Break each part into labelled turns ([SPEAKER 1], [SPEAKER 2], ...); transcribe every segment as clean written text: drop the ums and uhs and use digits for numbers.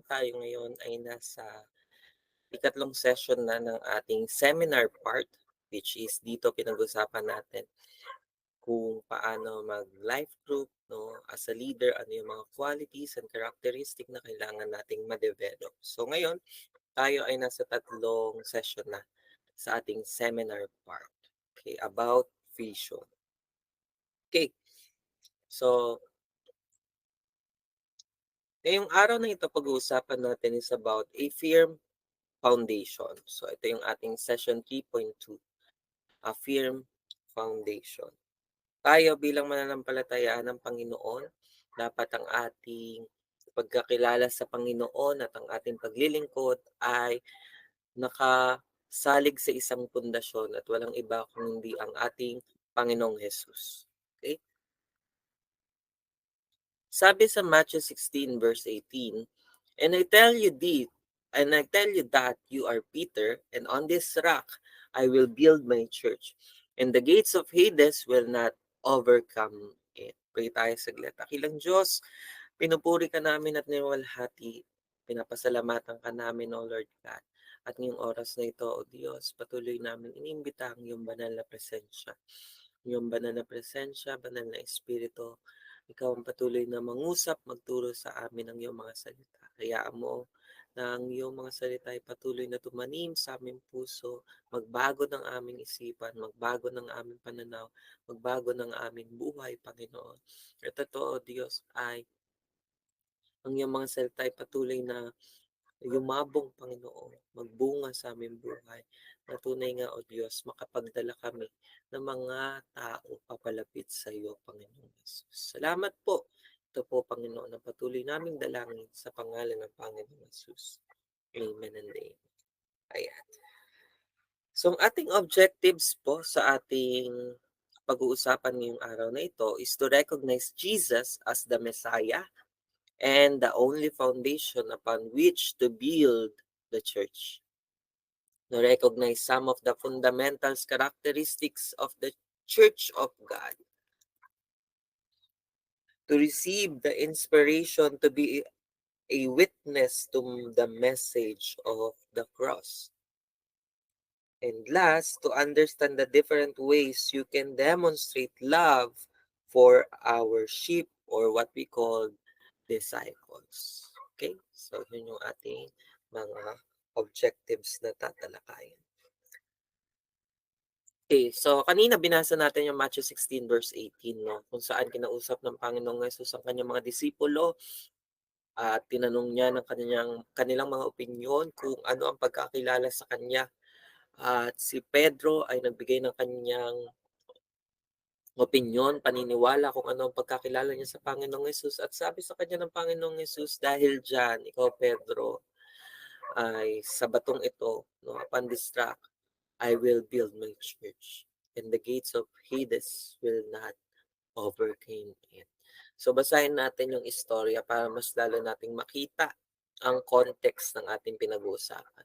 [SPEAKER 1] Tayo ngayon ay nasa ikatlong session na ng ating seminar part, which is dito pinag-usapan natin kung paano mag-life group, no? As a leader, ano yung mga qualities and characteristic na kailangan nating ma-develop. So ngayon, tayo ay nasa tatlong session na sa ating seminar part. Okay, about vision. Okay, so ngayong araw na ito pag-uusapan natin is about a firm foundation. So ito yung ating session 3.2, a firm foundation. Tayo bilang mananampalataya ng Panginoon, dapat ang ating pagkakilala sa Panginoon at ang ating paglilingkod ay nakasalig sa isang pundasyon at walang iba kundi ang ating Panginoong Hesus. Okay? Sabi sa Matthew 16 verse 18, And I tell you that you are Peter, and on this rock I will build my church, and the gates of Hades will not overcome it. Pray tayo saglit. Dakilang Diyos, pinupuri ka namin at niwalhati. Pinapasalamatan ka namin, O Lord God. At ngayong oras na ito, O Diyos, patuloy namin inimbita ang iyong banal na presensya. Iyong banal na presensya, banal na espiritu, ikaw ang patuloy na mangusap, magturo sa amin ng iyong mga salita. Hayaan mo na ang iyong mga salita ay patuloy na tumanim sa aming puso, magbago ng aming isipan, magbago ng aming pananaw, magbago ng aming buhay, Panginoon. At totoo, Diyos, ay ang iyong mga salita ay patuloy na yumabong, Panginoon, magbunga sa aming buhay. Na tunay nga, O Diyos, makapagdala kami ng mga tao papalapit sa iyo, Panginoon Jesus. Salamat po. Ito po, Panginoon, na patuloy naming dalangin sa pangalan ng Panginoon Jesus. Amen and amen. Ayan. So, ang ating objectives po sa ating pag-uusapan ngayong araw na ito is to recognize Jesus as the Messiah and the only foundation upon which to build the church. To recognize some of the fundamentals characteristics of the Church of God. To receive the inspiration to be a witness to the message of the cross. And last, to understand the different ways you can demonstrate love for our sheep or what we call disciples. Okay? So, yun yung ating mga objectives na tatalakayin. Okay, so kanina binasa natin yung Matthew 16 verse 18, no? Kung saan kinausap ng Panginoong Hesus ang kanyang mga disipulo at tinanong niya ng kanilang mga opinyon kung ano ang pagkakilala sa kanya. At si Pedro ay nagbigay ng kanyang opinyon, paniniwala kung ano ang pagkakilala niya sa Panginoong Hesus. At sabi sa kanya ng Panginoong Hesus, dahil dyan, ikaw Pedro, ay sa batong ito, no, upon this rock, I will build my church, and the gates of Hades will not overcame it. So basahin natin yung istorya para mas lalo nating makita ang context ng ating pinag-uusapan.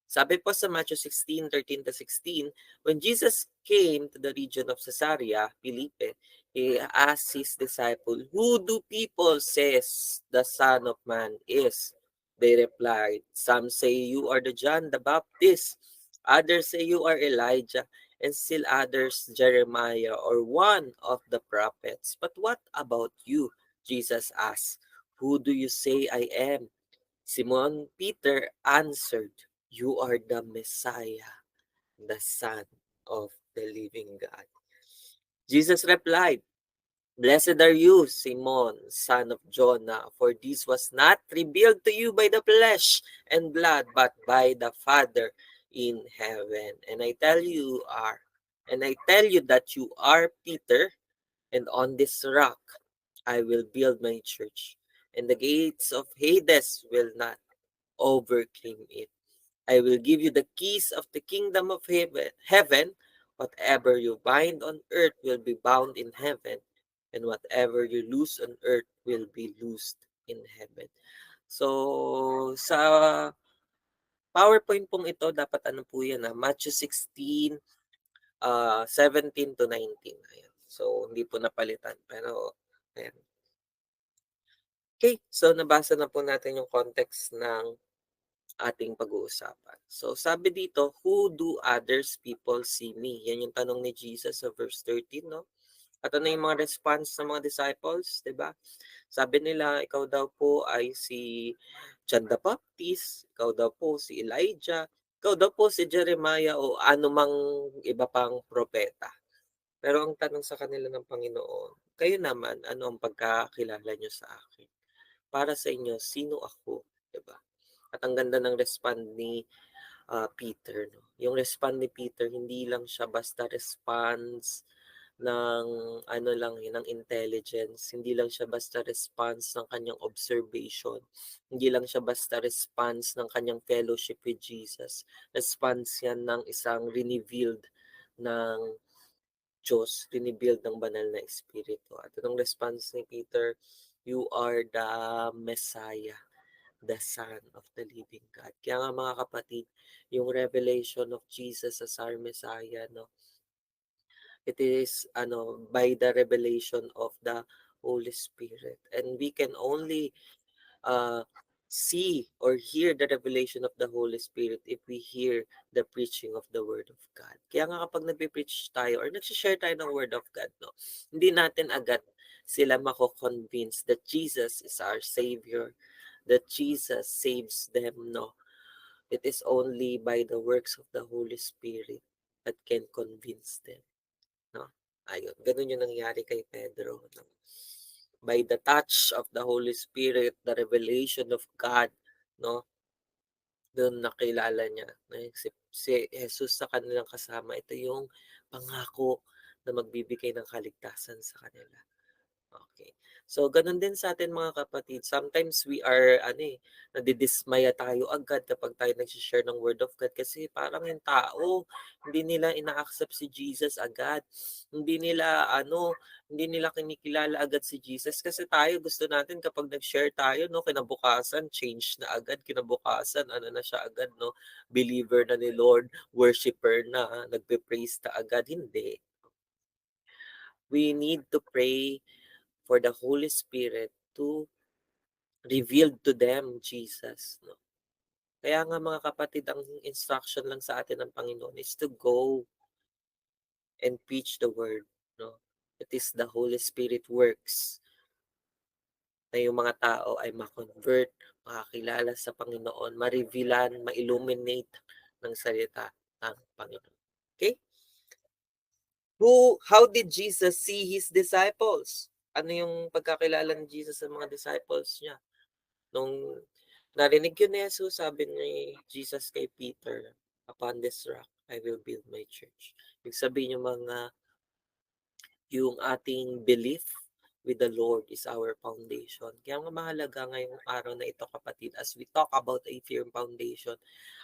[SPEAKER 1] Sabi po sa Matthew 16:13-16, when Jesus came to the region of Caesarea Philippe, he asked his disciple, "Who do people says the Son of Man is?" They replied, "Some say you are the John the Baptist, others say you are Elijah, and still others Jeremiah or one of the prophets. But what about you?" Jesus asked, "Who do you say I am?" Simon Peter answered, "You are the Messiah, the Son of the living God." Jesus replied, "Blessed are you, Simon, son of Jonah, for this was not revealed to you by the flesh and blood, but by the Father in heaven. And I tell you that you are Peter, and on this rock I will build my church, and the gates of Hades will not overcame it. I will give you the keys of the kingdom of heaven. Whatever you bind on earth will be bound in heaven, and whatever you loose on earth will be loosed in heaven." So, sa PowerPoint pong ito, dapat ano po yan, Matthew 16, 17-19. Ayan. So, hindi po napalitan. Pero, ayan. Okay, so nabasa na po natin yung context ng ating pag-uusapan. So sabi dito, who do others people see me? Yan yung tanong ni Jesus sa verse 13, no? At ano yung mga response ng mga disciples, 'di ba? Sabi nila, ikaw daw po ay si John the Baptist, ikaw daw po si Elijah, ikaw daw po si Jeremiah o anumang iba pang propeta. Pero ang tanong sa kanila ng Panginoon, kayo naman, ano ang pagkakilala nyo sa akin? Para sa inyo, sino ako? 'Di ba? At ang ganda ng respond ni Peter, no? Yung respond ni Peter, hindi lang siya basta response ng ano lang ng intelligence, hindi lang siya basta response ng kanyang observation, hindi lang siya basta response ng kanyang fellowship with Jesus. Response yan ng isang revealed ng Diyos, rinibuild ng banal na espiritu. At anong response ni Peter? You are the Messiah, the Son of the living God. Kaya nga mga kapatid, yung revelation of Jesus as our Messiah, no? It is by the revelation of the Holy Spirit. And we can only uh, see or hear the revelation of the Holy Spirit if we hear the preaching of the Word of God. Kaya nga kapag nagpe-preach tayo or nag-share tayo ng Word of God, no, hindi natin agad sila mako-convince that Jesus is our Savior, that Jesus saves them, no. It is only by the works of the Holy Spirit that can convince them, no. Ayun, ganun yung nangyari kay Pedro, no? By the touch of the Holy Spirit, the revelation of God, no? Doon nakilala niya na si Jesus sa kanilang kasama. Ito yung pangako na magbibigay ng kaligtasan sa kanila. Okay. So, gano'n din sa atin mga kapatid. Sometimes we are, nadidismaya tayo agad kapag tayo nag-share ng Word of God kasi parang yung tao, hindi nila ina-accept si Jesus agad. Hindi nila, hindi nila kinikilala agad si Jesus kasi tayo gusto natin kapag nag-share tayo, no, kinabukasan, change na agad, kinabukasan, ano na siya agad, no, believer na ni Lord, worshipper na, nagpe-praise na agad. Hindi. We need to pray for the Holy Spirit to reveal to them Jesus, no? Kaya nga mga kapatid, ang instruction lang sa atin ng Panginoon is to go and preach the word, no? It is the Holy Spirit works na yung mga tao ay ma-convert, makakilala sa Panginoon, ma-revealan, ma-illuminate ng salita ng Panginoon. Okay? How did Jesus see his disciples? Ano yung pagkakilala ni Jesus sa mga disciples niya? Nung narinig yun ni Jesus, sabi ni Jesus kay Peter, upon this rock, I will build my church. Ibig sabihin yung ating belief with the Lord is our foundation. Kaya nga mahalaga ngayong araw na ito kapatid, as we talk about a firm foundation,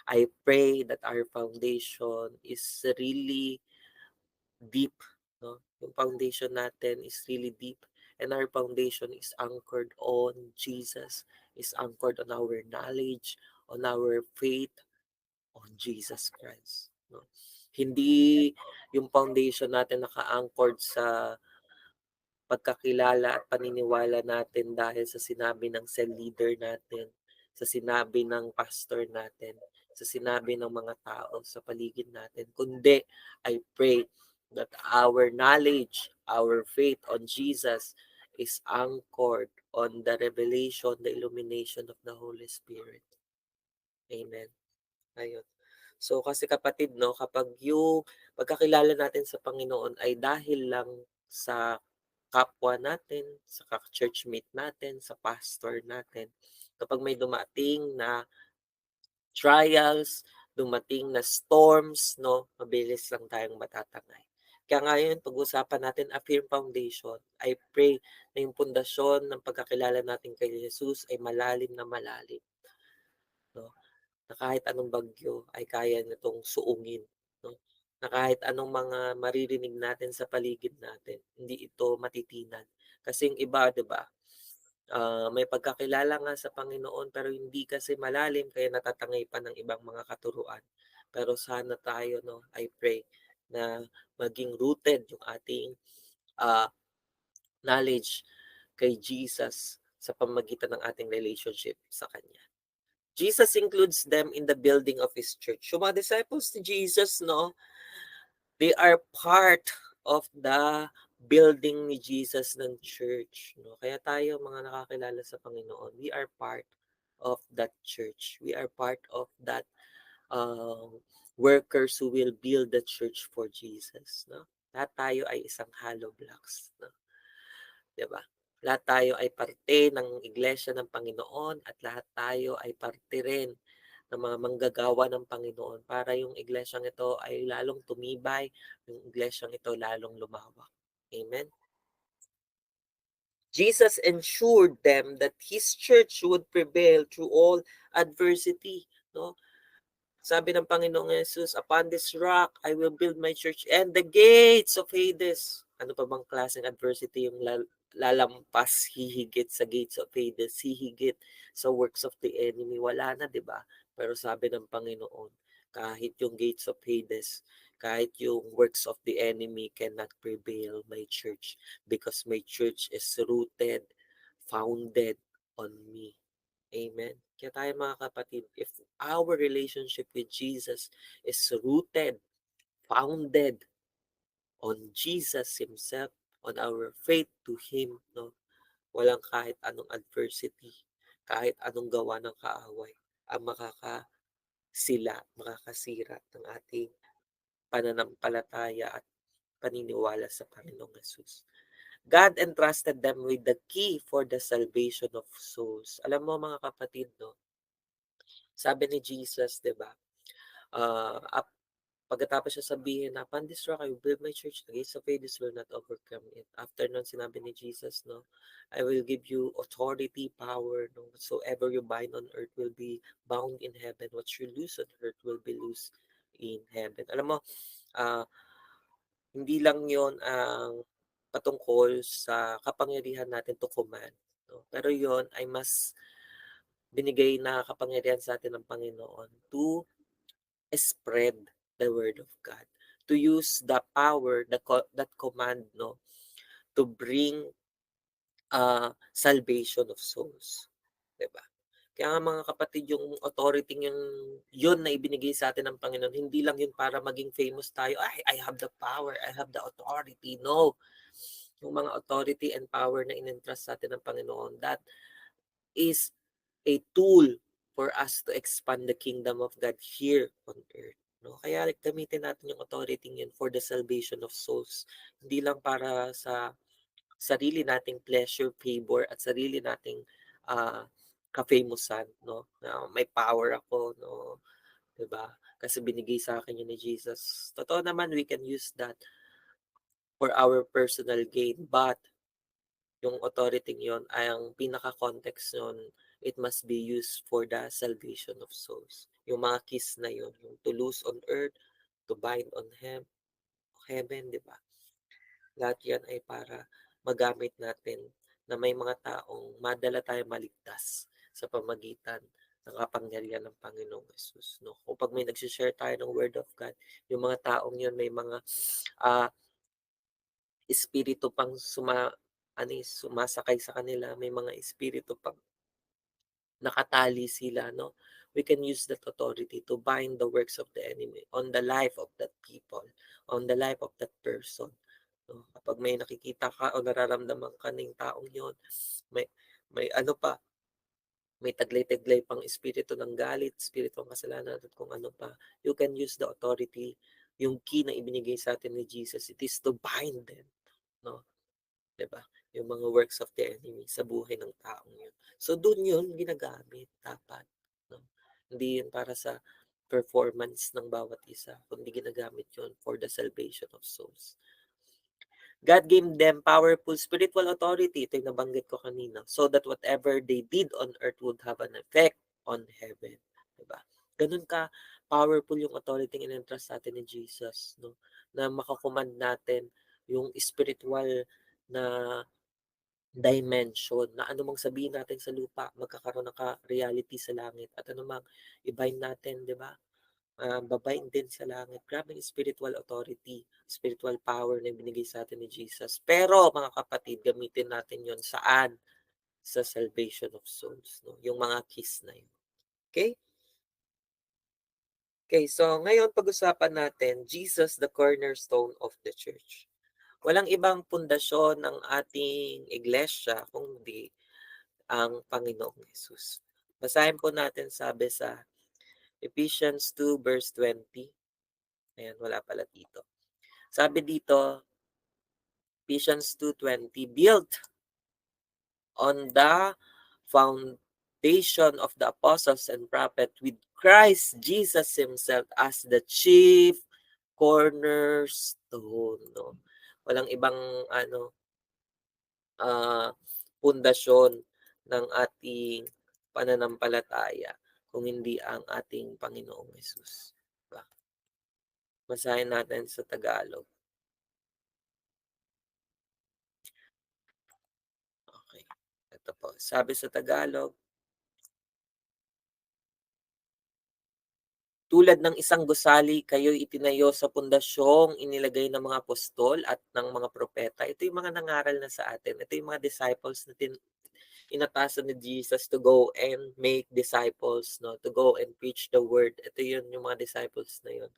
[SPEAKER 1] I pray that our foundation is really deep, no? Yung foundation natin is really deep and our foundation is anchored on Jesus, is anchored on our knowledge, on our faith, on Jesus Christ, no? Hindi yung foundation natin naka-anchored sa pagkakilala at paniniwala natin dahil sa sinabi ng cell leader natin, sa sinabi ng pastor natin, sa sinabi ng mga tao sa paligid natin. Kundi, I pray that our knowledge, our faith on Jesus is anchored on the revelation, the illumination of the Holy Spirit. Amen. Ayun. So kasi kapatid, no, kapag yung pagkakilala natin sa Panginoon ay dahil lang sa kapwa natin, sa churchmate natin, sa pastor natin, kapag may dumating na trials, dumating na storms, no, mabilis lang tayong matatangay. Kaya ngayon, pag-usapan natin a firm foundation. I pray na yung pundasyon ng pagkakilala natin kay Jesus ay malalim na malalim, no? Na kahit anong bagyo ay kaya nitong suungin, no? Na kahit anong mga maririnig natin sa paligid natin, hindi ito matitinan. Kasi yung iba, 'di ba, may pagkakilala nga sa Panginoon pero hindi kasi malalim kaya natatangay pa ng ibang mga katuruan. Pero sana tayo, no, I pray na maging rooted yung ating ah, knowledge kay Jesus sa pamamagitan ng ating relationship sa Kanya. Jesus includes them in the building of His church. Yung mga disciples ni Jesus, no, they are part of the building ni Jesus ng church. No? Kaya tayo mga nakakilala sa Panginoon, we are part of that church. We are part of that workers who will build the church for Jesus. No? Lahat tayo ay isang hollow blocks. No? Diba? Lahat tayo ay parte ng iglesia ng Panginoon at lahat tayo ay parte rin ng mga manggagawa ng Panginoon para yung iglesyang ito ay lalong tumibay, yung iglesyang ito lalong lumawak. Amen? Jesus ensured them that His church would prevail through all adversity. No? Sabi ng Panginoong Jesus, upon this rock, I will build my church and the gates of Hades. Ano pa bang klaseng adversity yung lalampas, hihigit sa gates of Hades, hihigit sa works of the enemy? Wala na, di ba? Pero sabi ng Panginoon, kahit yung gates of Hades, kahit yung works of the enemy cannot prevail my church because my church is rooted, founded on me. Amen. Kaya tayo mga kapatid, if our relationship with Jesus is rooted, founded on Jesus Himself, on our faith to Him, no? Walang kahit anong adversity, kahit anong gawa ng kaaway, ang makakasira ng ating pananampalataya at paniniwala sa Panginoong Jesus. God entrusted them with the key for the salvation of souls. Alam mo mga kapatid, no? Sabi ni Jesus, 'di ba? Pagkatapos siya sabihin na, upon this rock I will build my church, the gates of Hades will not overcome it. After nun, sinabi ni Jesus, no, I will give you authority, power, no, whatsoever you bind on earth will be bound in heaven. What you loose on earth will be loose in heaven. Alam mo, uh, hindi lang yon ang patungkol sa kapangyarihan natin to command. No? Pero yon ay mas binigay na kapangyarihan sa atin ng Panginoon to spread the word of God, to use the power that command, no, to bring salvation of souls, 'di ba? Kaya nga mga kapatid, yung authority yung yun na ibinigay sa atin ng Panginoon, hindi lang yun para maging famous tayo, ay, I have the power, I have the authority. No. Yung mga authority and power na in-entrust sa atin ng Panginoon, that is a tool for us to expand the kingdom of God here on earth. No? Kaya gamitin natin yung authority yun for the salvation of souls. Hindi lang para sa sarili nating pleasure, favor, at sarili nating ka-famousan, no? Na may power ako, no? 'Di ba? Kasi binigay sa akin yun ni Jesus. Totoo naman, we can use that for our personal gain, but yung authority yon ay ang pinaka-context nun, it must be used for the salvation of souls. Yung mga keys na yun, yung to loose on earth, to bind on heaven, di ba? Lahat yan ay para magamit natin na may mga taong madala tayo maligtas sa pamagitan ng kapangyarihan ng Panginoong Jesus. No? Kapag may nagsishare tayo ng Word of God, yung mga taong yun may mga uh, espiritu pang sumasakay sa kanila, may mga espiritu pang nakatali sila, no? We can use that authority to bind the works of the enemy on the life of that people, on the life of that person. No? Kapag may nakikita ka o nararamdaman ka ng taong yon, may ano pa, may taglay-taglay pang espiritu ng galit, espiritu ng kasalanan at kung ano pa, you can use the authority, yung key na ibinigay sa atin ni Jesus, it is to bind them, no? 'Di ba? Yung mga works of the enemy sa buhay ng taong yun. So doon yun ginagamit dapat, no? Hindi yun para sa performance ng bawat isa, kundi ginagamit yun for the salvation of souls. God gave them powerful spiritual authority, ito yung nabanggit ko kanina, so that whatever they did on earth would have an effect on heaven. Diba? Ganun ka powerful yung authority in-entrust sa atin ni Jesus, no? Na makakommand natin yung spiritual na dimension na anumang sabihin natin sa lupa, magkakaroon ng reality sa langit at anumang i-bind natin, di ba? Babain din sa langit. Grabe yung spiritual authority, spiritual power na binigay sa atin ni Jesus. Pero mga kapatid, gamitin natin yon saan? sa salvation of souls, no? Yung mga keys na yun. Okay? Okay, so ngayon pag-usapan natin, Jesus, the cornerstone of the church. Walang ibang pundasyon ng ating iglesia kundi ang Panginoong Hesus. Basahin po natin sabi sa Ephesians 2 verse 20. Ayan, wala pala dito. Sabi dito, Ephesians 2:20, built on the foundation of the apostles and prophet with Christ Jesus himself as the chief cornerstone, no? Walang ibang pundasyon ng ating pananampalataya kung hindi ang ating Panginoong Hesus. Diba? Basahin natin sa Tagalog. Okay. Ito po. Sabi sa Tagalog, tulad ng isang gusali, kayo'y itinayo sa pundasyong inilagay ng mga apostol at ng mga propeta. Ito yung mga nangaral na sa atin. Ito yung mga disciples na inatasan ni Jesus to go and make disciples, no? To go and preach the word. Ito yun, yung mga disciples na yun.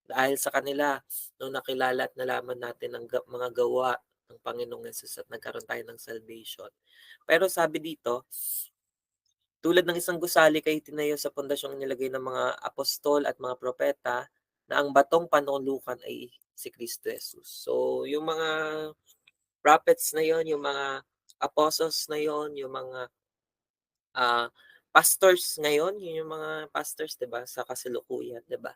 [SPEAKER 1] Dahil sa kanila, no, nakilala at nalaman natin ang mga gawa ng Panginoong Yesus at nagkaroon tayo ng salvation. Pero sabi dito, tulad ng isang gusali kayo tinayo sa pundasyong nilagay ng mga apostol at mga propeta na ang batong panulukan ay si Kristo Jesus. So, yung mga prophets na yon, yung mga apostles na yon, yung mga pastors ngayon, yun yung mga pastors, 'di ba, sa kasalukuyan, 'di ba?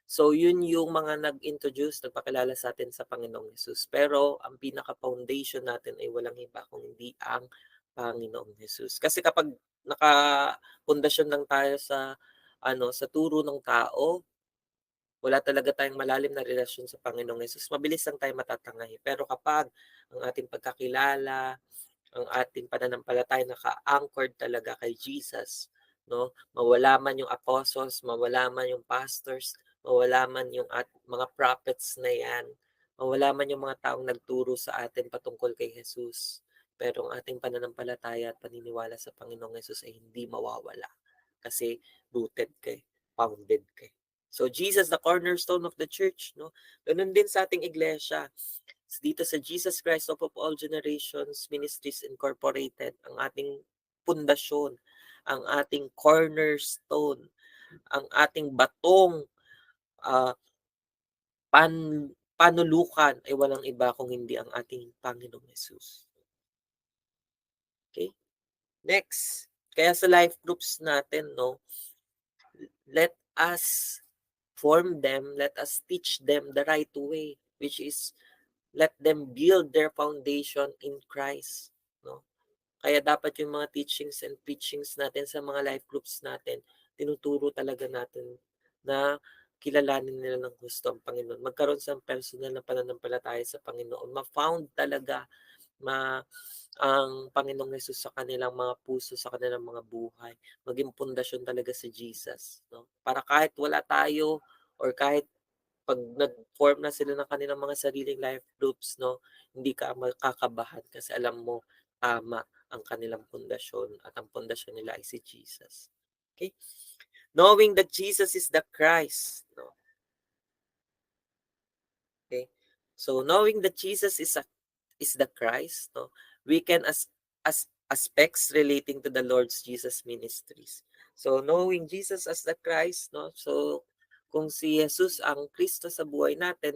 [SPEAKER 1] So, yun yung mga nag-introduce, nagpakilala sa atin sa Panginoong Hesus. Pero, ang pinaka-foundation natin ay walang iba kung hindi ang Panginoong Hesus. Kasi kapag naka-pundasyon lang tayo sa, sa turo ng tao, wala talaga tayong malalim na relasyon sa Panginoong Hesus, mabilis lang tayo matatangay. Pero kapag ang ating pagkakilala, ang ating pananampalataya naka-anchored talaga kay Jesus, no? Mawala man yung apostles, mawala man yung pastors, mawala man yung mga prophets na yan, mawala man yung mga taong nagturo sa atin patungkol kay Jesus. Pero ang ating pananampalataya at paniniwala sa Panginoong Jesus ay hindi mawawala kasi rooted kay, founded kay. So Jesus, the cornerstone of the church, no? Ganun din sa ating iglesia. Dito sa Jesus Christ Hope of All Generations Ministries Incorporated, ang ating pundasyon, ang ating cornerstone, ang ating batong uh, pan panulukan ay walang iba kung hindi ang ating Panginoong Yesus. Okay? Next, kaya sa life groups natin, no, let us form them, let us teach them the right way, which is let them build their foundation in Christ, no? Kaya dapat yung mga teachings and preachings natin sa mga life groups natin, tinuturo talaga natin na kilalanin nila ng gusto ang Panginoon. Magkaroon sa personal na pananampalataya sa Panginoon. Ma-found talaga ang Panginoong Hesus sa kanilang mga puso, sa kanilang mga buhay. Maging pundasyon talaga si Jesus. No? Para kahit wala tayo or kahit pag nag-form na sila ng kanilang mga sariling life groups, no, hindi ka makakabahan kasi alam mo tama ang kanilang pundasyon at ang pundasyon nila ay si Jesus. Okay? Knowing that Jesus is the Christ, no? Okay? So knowing that Jesus is the Christ, no, we can as aspects relating to the Lord's Jesus ministries. So knowing Jesus as the Christ, no, so kung si Jesus ang Kristo sa buhay natin,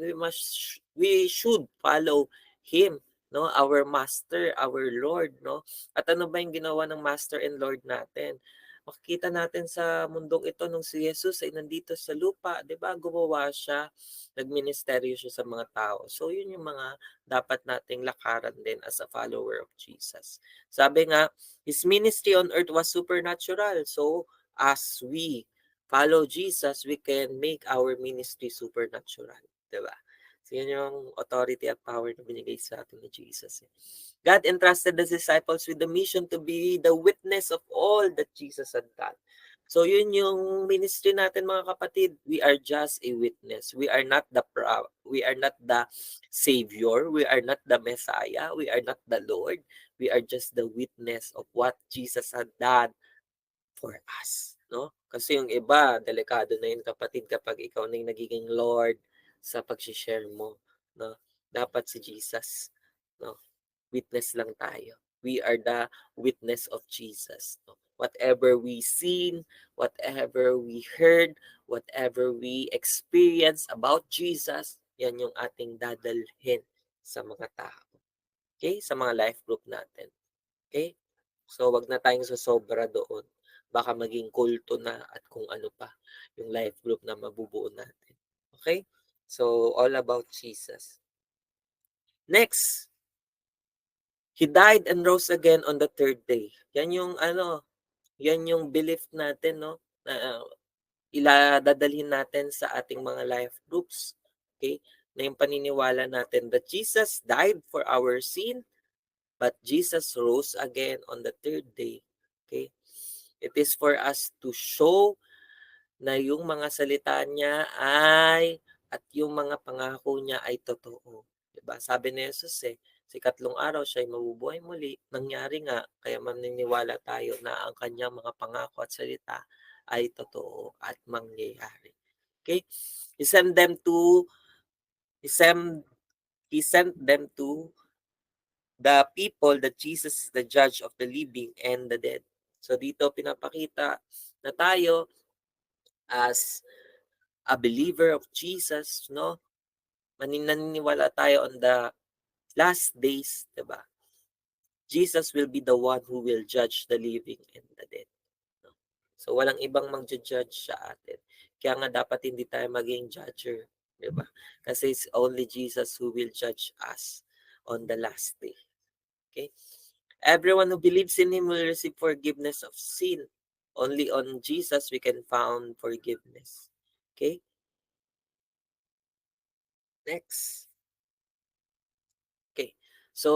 [SPEAKER 1] we should follow him, no, our master, our Lord, no. At ano ba yung ginawa ng master and Lord natin? Makikita natin sa mundong ito nung si Jesus ay nandito sa lupa, 'di ba? Gumawa siya, nagministeryo siya sa mga tao. So yun yung mga dapat nating lakaran din as a follower of Jesus. Sabi nga, his ministry on earth was supernatural. So as we follow Jesus, we can make our ministry supernatural, 'di ba? So yun yung authority at power na binigay sa atin ni Jesus. God entrusted the disciples with the mission to be the witness of all that Jesus had done. So yun yung ministry natin mga kapatid. We are just a witness. We are not the savior, we are not the Messiah, we are not the Lord. We are just the witness of what Jesus had done for us, no? Kasi yung iba, delikado na yun kapatid kapag ikaw na yung nagiging Lord sa pag-share mo, no? Dapat si Jesus, no? Witness lang tayo. We are the witness of Jesus. No? Whatever we seen, whatever we heard, whatever we experience about Jesus, yan yung ating dadalhin sa mga tao. Okay? Sa mga life group natin. Okay? So, wag na tayong sosobra doon. Baka maging kulto na at kung ano pa yung life group na mabubuo natin. Okay? So, all about Jesus. Next, He died and rose again on the third day. Yan yung belief natin, no? Na dadalhin natin sa ating mga life groups. Okay? Na yung paniniwala natin that Jesus died for our sin, but Jesus rose again on the third day. Okay? It is for us to show na yung mga salita niya at yung mga pangako niya ay totoo. Diba? Sabi ni Jesus sa ikatlong araw siya ay mabubuhay muli. Nangyari nga, kaya maniniwala tayo na ang kanyang mga pangako at salita ay totoo at mangyayari. Okay? He sent them to he sent, he sent them to the people that Jesus is the judge of the living and the dead. So dito pinapakita na tayo as a believer of Jesus, no? Naniniwala tayo on the last days, 'di ba? Jesus will be the one who will judge the living and the dead. No? So walang ibang mag-judge sa atin. Kaya nga dapat hindi tayo maging judger, 'di ba? Kasi it's only Jesus who will judge us on the last day. Okay? Everyone who believes in him will receive forgiveness of sin. Only on Jesus we can found forgiveness. Okay? Next. Okay. So,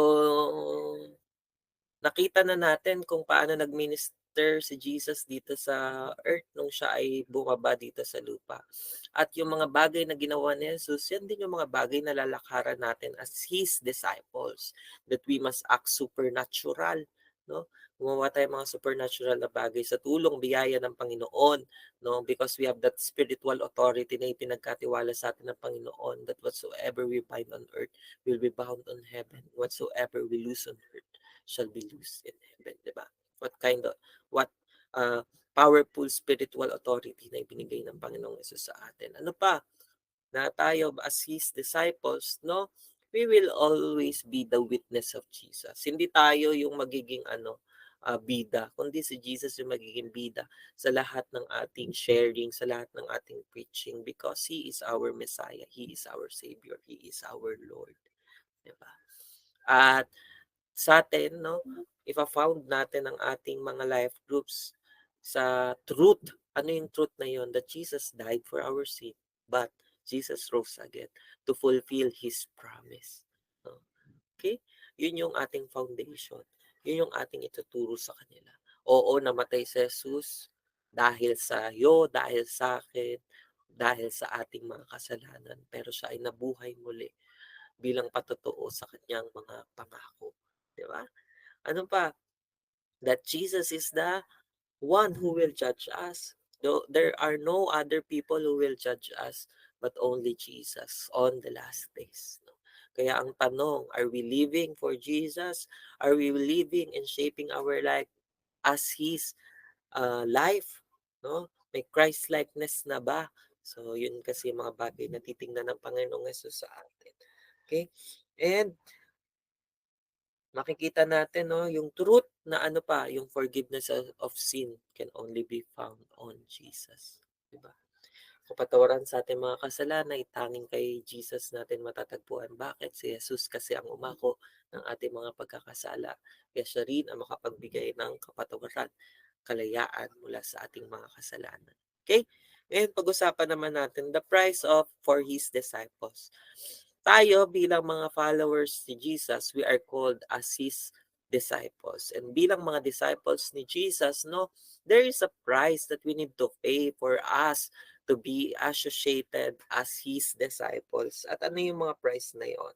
[SPEAKER 1] nakita na natin kung paano nag-minister si Jesus dito sa earth nung siya ay bumaba dito sa lupa. At yung mga bagay na ginawa ni Jesus, yan din yung mga bagay na lalakaran natin as His disciples. That we must act supernatural. No? Gumawa tayo mga supernatural na bagay sa tulong, biyaya ng Panginoon. No? Because we have that spiritual authority na ipinagkatiwala sa atin ng Panginoon, that whatsoever we bind on earth will be bound on heaven. Whatsoever we loose on earth shall be loosed in heaven, di ba? What powerful spiritual authority na ibinigay ng Panginoong Yesus sa atin. Ano pa? Na tayo as His disciples, no? We will always be the witness of Jesus. Hindi tayo yung magiging bida, kundi si Jesus yung magiging bida sa lahat ng ating sharing, sa lahat ng ating preaching, because He is our Messiah, He is our Savior, He is our Lord. Diba? At sa atin, no, ifa-found natin ang ating mga life groups sa truth. Ano yung truth na yun? That Jesus died for our sin, but Jesus rose again to fulfill His promise. No? Okay? Yun yung ating foundation. Yun yung ating ituturo sa kanila. Oo, namatay si Jesus dahil sa iyo, dahil sa akin, dahil sa ating mga kasalanan. Pero siya ay nabuhay muli bilang patotoo sa kanyang mga pangako. Di ba? Ano pa? That Jesus is the one who will judge us. There are no other people who will judge us, but only Jesus on the last days. No? Kaya ang tanong, are we living for Jesus? Are we living and shaping our life as His life? No? May Christ-likeness na ba? So, yun kasi mga bagay na titingnan ng Panginoong Yesus sa atin. Okay? And makikita natin, no, yung truth na ano pa, yung forgiveness of sin can only be found on Jesus. Diba? Kapatawaran sa ating mga kasalanan ay tanging kay Jesus natin matatagpuan. Bakit? Si Jesus kasi ang umako ng ating mga pagkakasala. Kaya siya rin ang makapagbigay ng kapatawaran, kalayaan mula sa ating mga kasalanan. Okay? Ngayon, pag-usapan naman natin the price for His disciples. Tayo bilang mga followers ni Jesus, we are called as His disciples. And bilang mga disciples ni Jesus, no, there is a price that we need to pay for us to be associated as His disciples. At ano yung mga price na yon?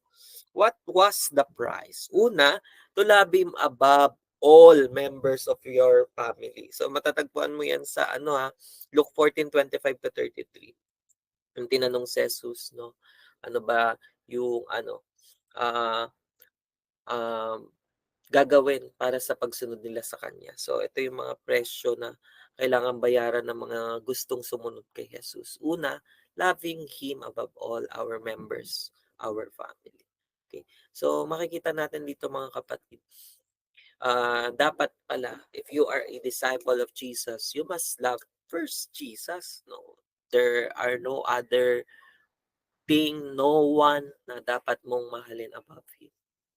[SPEAKER 1] What was the price? Una, to love Him above all members of your family. So matatagpuan mo yan sa Luke 14:25-33. Yung tinanong si Jesus, no, ano ba yung ah, um, gagawin para sa pagsunod nila sa Kanya. So ito yung mga presyo na kailangan bayaran ng mga gustong sumunod kay Jesus. Una, loving Him above all our members, our family. Okay. So makikita natin dito mga kapatid, dapat pala, if you are a disciple of Jesus, you must love first Jesus. No, there are no other thing, no one na dapat mong mahalin above Him.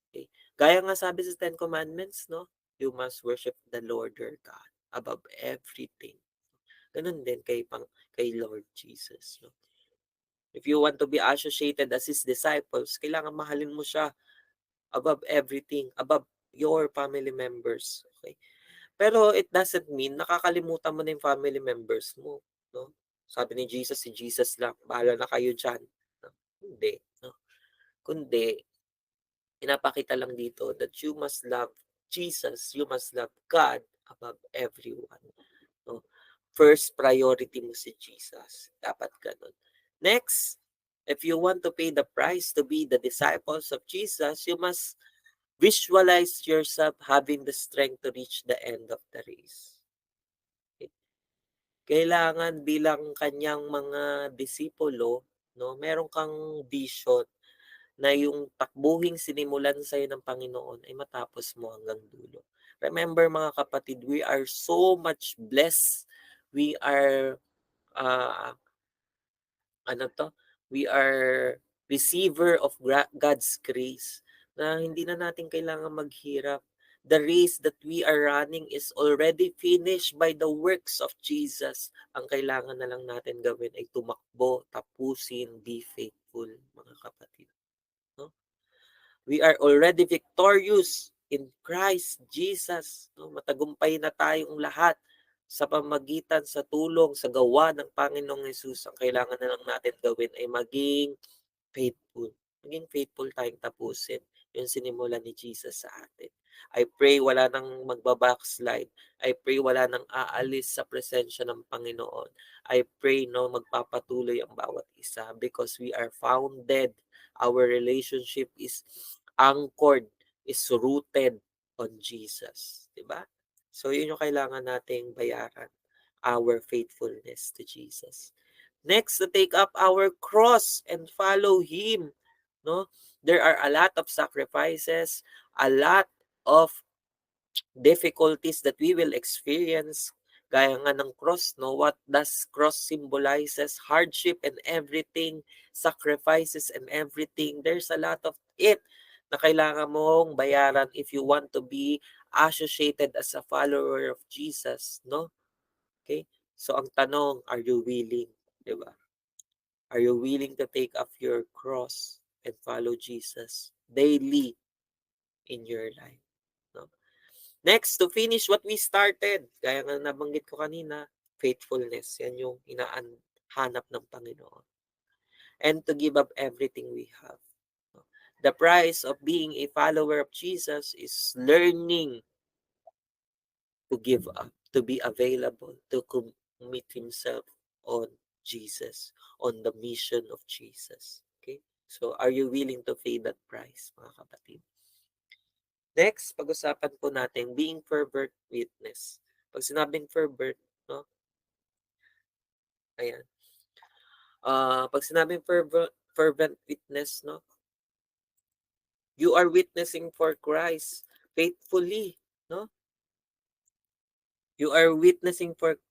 [SPEAKER 1] Okay? Gaya nga sabi sa Ten Commandments, no? You must worship the Lord your God above everything. Ganun din kay Lord Jesus. No? If you want to be associated as His disciples, kailangan mahalin mo siya above everything, above your family members. Okay? Pero it doesn't mean nakakalimutan mo na yung family members mo. No? Sabi ni Jesus, si Jesus lang. Bahala na kayo dyan. No? Hindi. No? Kundi, pinapakita lang dito that you must love Jesus, you must love God above everyone. No? First priority mo si Jesus. Dapat ganun. Next, if you want to pay the price to be the disciples of Jesus, you must visualize yourself having the strength to reach the end of the race. Okay? Kailangan bilang kanyang mga disipulo, no, meron kang vision na yung takbuhing sinimulan sa'yo ng Panginoon ay matapos mo hanggang dulo. Remember mga kapatid, we are so much blessed. We are, uh, we are receiver of God's grace na hindi na natin kailangan maghirap. The race that we are running is already finished by the works of Jesus. Ang kailangan na lang natin gawin ay tumakbo, tapusin, be faithful, mga kapatid. No? We are already victorious in Christ Jesus. No? Matagumpay na tayong lahat sa pamagitan sa tulong, sa gawa ng Panginoong Hesus. Ang kailangan na lang natin gawin ay maging faithful. Maging faithful tayong tapusin yung sinimulan ni Jesus sa atin. I pray wala nang magbabackslide. I pray wala nang aalis sa presensya ng Panginoon. I pray magpapatuloy ang bawat isa because we are founded. Our relationship is anchored, is rooted on Jesus. Diba? So yun yung kailangan nating bayaran. Our faithfulness to Jesus. Next, to take up our cross and follow Him. No, there are a lot of sacrifices, a lot of difficulties that we will experience. Gaya nga ng cross, no? What does cross symbolizes? Hardship and everything, sacrifices and everything. There's a lot of it na kailangan mong bayaran if you want to be associated as a follower of Jesus, no? Okay? So ang tanong, are you willing? Diba? Are you willing to take up your cross and follow Jesus daily in your life? No? Next, to finish what we started, gaya nga nabanggit ko kanina, faithfulness. Yan yung hanap ng Panginoon. And to give up everything we have. No? The price of being a follower of Jesus is learning to give up, to be available, to commit himself on Jesus, on the mission of Jesus. Okay? So, are you willing to pay that price, mga kapatid? Next, pag-usapan po natin being fervent witness. Pag sinabing fervent, no? Ayan. Pag sinabing fervent witness, no? You are witnessing for Christ faithfully, no? You are witnessing for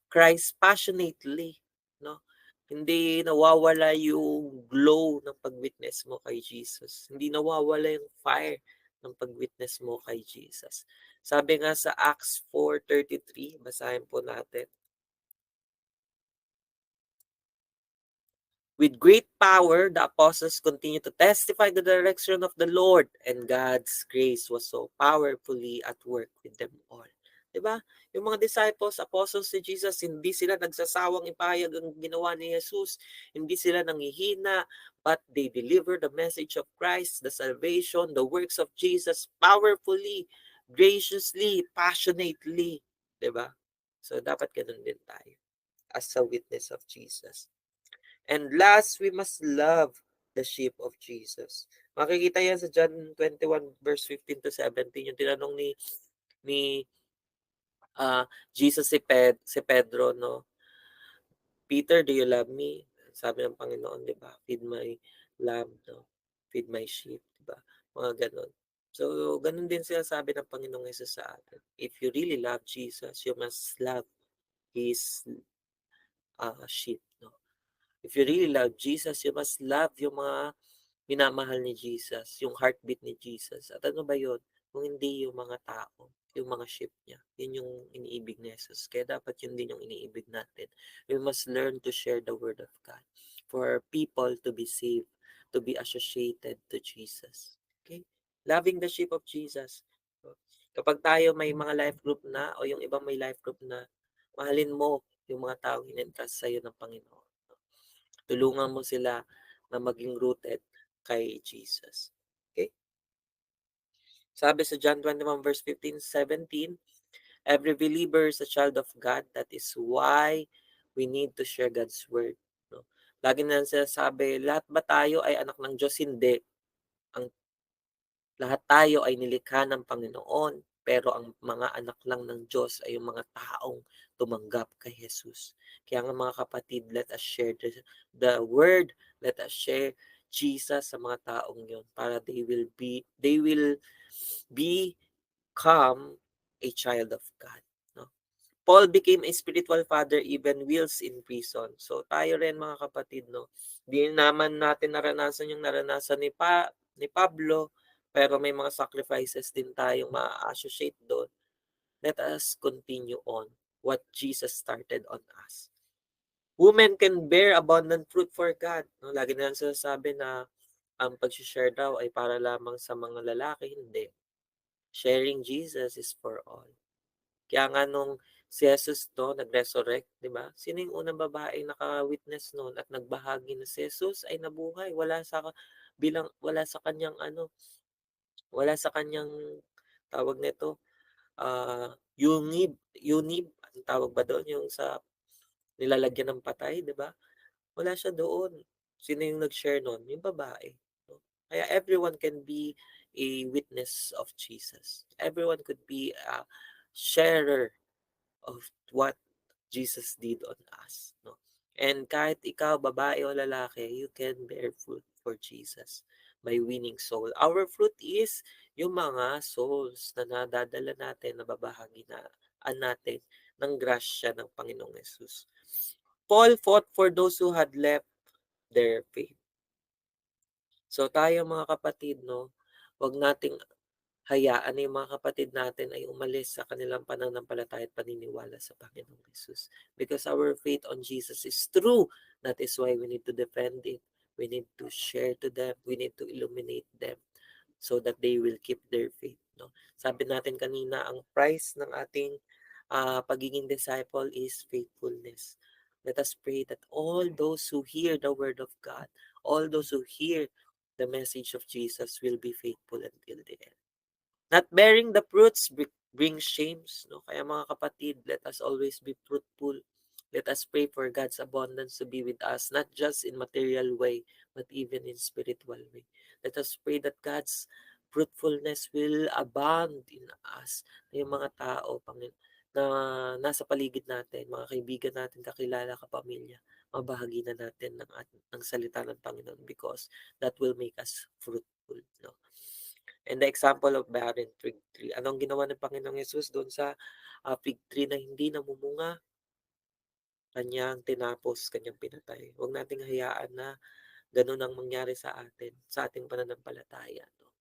[SPEAKER 1] Christ passionately, no? Hindi nawawala yung glow ng pag-witness mo kay Jesus. Hindi nawawala yung fire ng pag-witness mo kay Jesus. Sabi nga sa Acts 4:33, basahin po natin. With great power, the apostles continued to testify the direction of the Lord, and God's grace was so powerfully at work with them all. Diba? Yung mga disciples, apostles ni Jesus, hindi sila nagsasawang ipahayag ang ginawa ni Jesus. Hindi sila nangihina, but they delivered the message of Christ, the salvation, the works of Jesus powerfully, graciously, passionately. Diba? So, dapat ganun din tayo as a witness of Jesus. And last, we must love the sheep of Jesus. Makikita yan sa John 21 verse 15 to 17. Yung tinanong ni Jesus si Pedro, no? Peter, do you love me? Sabi ng Panginoon, di ba? Feed my lamb, no? Feed my sheep, di ba? Mga ganon. So, ganun din sila sabi ng Panginoong Jesus sa atin. If you really love Jesus, you must love His sheep, no? If you really love Jesus, you must love yung mga minamahal ni Jesus, yung heartbeat ni Jesus. At ano ba yun? Kung hindi yung mga tao, yung mga sheep niya. Yun yung iniibig ni Jesus. Kaya dapat yun din yung iniibig natin. We must learn to share the word of God for people to be saved, to be associated to Jesus. Okay? Loving the sheep of Jesus. Kapag tayo may mga life group na o yung ibang may life group na, mahalin mo yung mga taong in-entrust sa'yo ng Panginoon. Tulungan mo sila na maging rooted kay Jesus. Okay? Sabi sa John 21 verse 15-17, every believer is a child of God. That is why we need to share God's word. No? Lagi na sinasabi, lahat ba tayo ay anak ng Diyos? Hindi. Ang lahat tayo ay nilikha ng Panginoon, pero ang mga anak lang ng Diyos ay yung mga taong tumanggap kay Jesus. Kaya nga mga kapatid, let us share the word, let us share Jesus sa mga taong yon para they will become a child of God. No? Paul became a spiritual father even whilst in prison. So tayo rin mga kapatid, no, di naman natin naranasan yung naranasan ni Pablo, pero may mga sacrifices din tayong ma-associate doon. Let us continue on what Jesus started on us. Women can bear abundant fruit for God. No, lagi na lang sinasabi na ang pag-share daw ay para lamang sa mga lalaki. Hindi. Sharing Jesus is for all. Kaya nga nung si Jesus to nag-resurrect, di ba? Sino yung unang babaeng naka-witness noon at nagbahagi na si Jesus ay nabuhay? Wala sa kanyang wala sa kanyang tawag nito, yunib, ang tawag ba doon yung sa nilalagyan ng patay, di ba? Wala siya doon. Sino yung nag-share noon? Yung babae. No? Kaya everyone can be a witness of Jesus. Everyone could be a sharer of what Jesus did on us. No? And kahit ikaw, babae o lalaki, you can bear fruit for Jesus by winning soul. Our fruit is yung mga souls na nadadala natin, na babahagi natin ng grasya ng Panginoong Yesus. Paul fought for those who had left their faith. So tayo mga kapatid, no, wag nating hayaan na yung mga kapatid natin ay umalis sa kanilang pananampalataya at paniniwala sa Panginoong Jesus. Because our faith on Jesus is true. That is why we need to defend it. We need to share to them. We need to illuminate them so that they will keep their faith. No? Sabi natin kanina, ang price ng ating pagiging disciple is faithfulness. Let us pray that all those who hear the word of God, all those who hear the message of Jesus will be faithful until the end. Not bearing the fruits brings shames. No? Kaya mga kapatid, let us always be fruitful. Let us pray for God's abundance to be with us, not just in material way, but even in spiritual way. Let us pray that God's fruitfulness will abound in us. Na yung mga tao na nasa paligid natin, mga kaibigan natin, kakilala, kapamilya, mabahagi na natin ng salita ng Panginoon because that will make us fruitful. No? And the example of barren fig tree. Anong ginawa ng Panginoong Yesus doon sa fig tree na hindi namumunga? Kanyang tinapos, kanyang pinatay. Huwag nating hayaan na ganun ang mangyari sa atin, sa ating pananampalataya. No?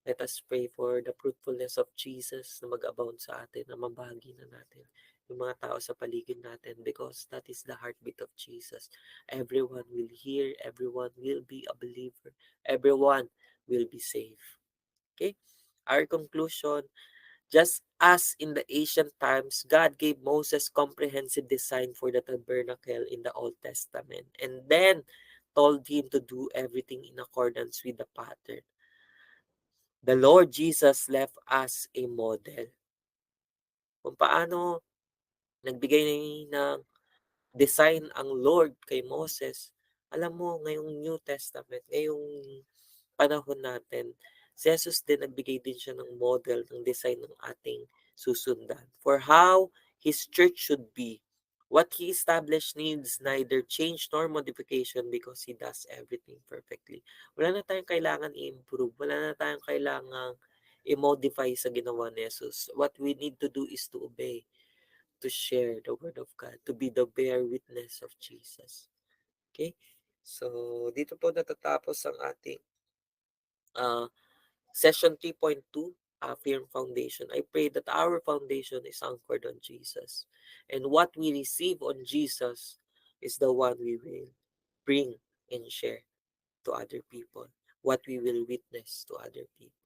[SPEAKER 1] Let us pray for the fruitfulness of Jesus na mag-abound sa atin, na mabahagi na natin. yung mga tao sa paligid natin, because that is the heartbeat of Jesus. Everyone will hear, everyone will be a believer, everyone will be saved. Okay? Our conclusion, just as in the ancient times, God gave Moses comprehensive design for the tabernacle in the Old Testament and then told him to do everything in accordance with the pattern. The Lord Jesus left us a model kung paano nagbigay ng design ang Lord kay Moses. Alam mo, ngayong New Testament, ngayong panahon natin, si Jesus din nagbigay din siya ng model, ng design ng ating susundan for how His church should be. What He established needs neither change nor modification because He does everything perfectly. Wala na tayong kailangan i-improve. Wala na tayong kailangan i-modify sa ginawa ni Jesus. What we need to do is to obey, to share the Word of God, to be the bear witness of Jesus. Okay? So, dito po natatapos ang ating uh, session 3.2, Firm Foundation. I pray that our foundation is anchored on Jesus. And what we receive on Jesus is the one we will bring and share to other people, what we will witness to other people.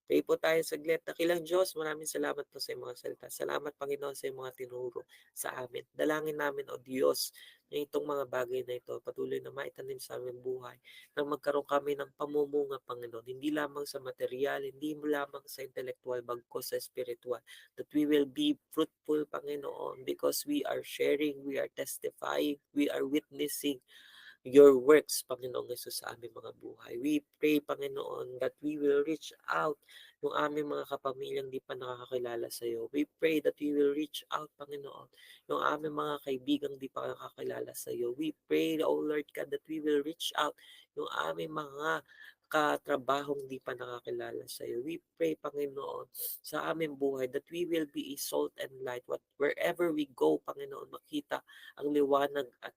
[SPEAKER 1] Pray po tayo saglit. Dakilang Diyos, maraming salamat po sa iyong mga salita. Salamat, Panginoon, sa iyong mga tinuro sa amin. Dalangin namin, O Diyos, na itong mga bagay na ito patuloy na maitanim sa aming buhay, na magkaroon kami ng pamumunga, Panginoon, hindi lamang sa material, hindi lamang sa intellectual, bagkos sa spiritual, that we will be fruitful, Panginoon, because we are sharing, we are testifying, we are witnessing your works, Panginoong Yesus, sa aming mga buhay. We pray, Panginoon, that we will reach out yung aming mga kapamilyang di pa nakakakilala sa iyo. We pray that we will reach out, Panginoon, yung aming mga kaibigang di pa nakakakilala sa iyo. We pray, O Lord God, that we will reach out yung aming mga katrabahong di pa nakakilala sa iyo. We pray, Panginoon, sa aming buhay that we will be a salt and light. Wherever we go, Panginoon, makita ang liwanag at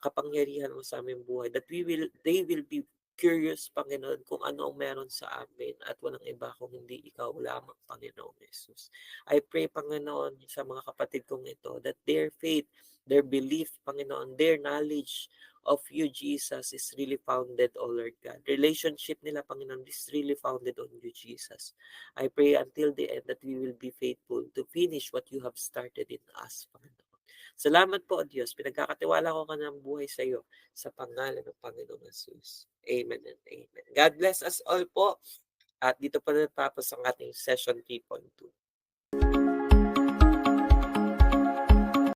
[SPEAKER 1] kapangyarihan mo sa aming buhay, that they will be curious, Panginoon, kung ano ang meron sa amin at walang iba kung hindi ikaw lamang, Panginoon Jesus. I pray, Panginoon, sa mga kapatid kong ito, that their faith, their belief, Panginoon, their knowledge of you, Jesus, is really founded, O Lord God. Relationship nila, Panginoon, is really founded on you, Jesus. I pray until the end that we will be faithful to finish what you have started in us, Panginoon. Salamat po, Diyos. Pinagkakatiwala ko ka ng buhay sa iyo sa pangalan ng Panginoong Jesus. Amen and amen. God bless us all po. At dito pa natapos ang ating session 3.2.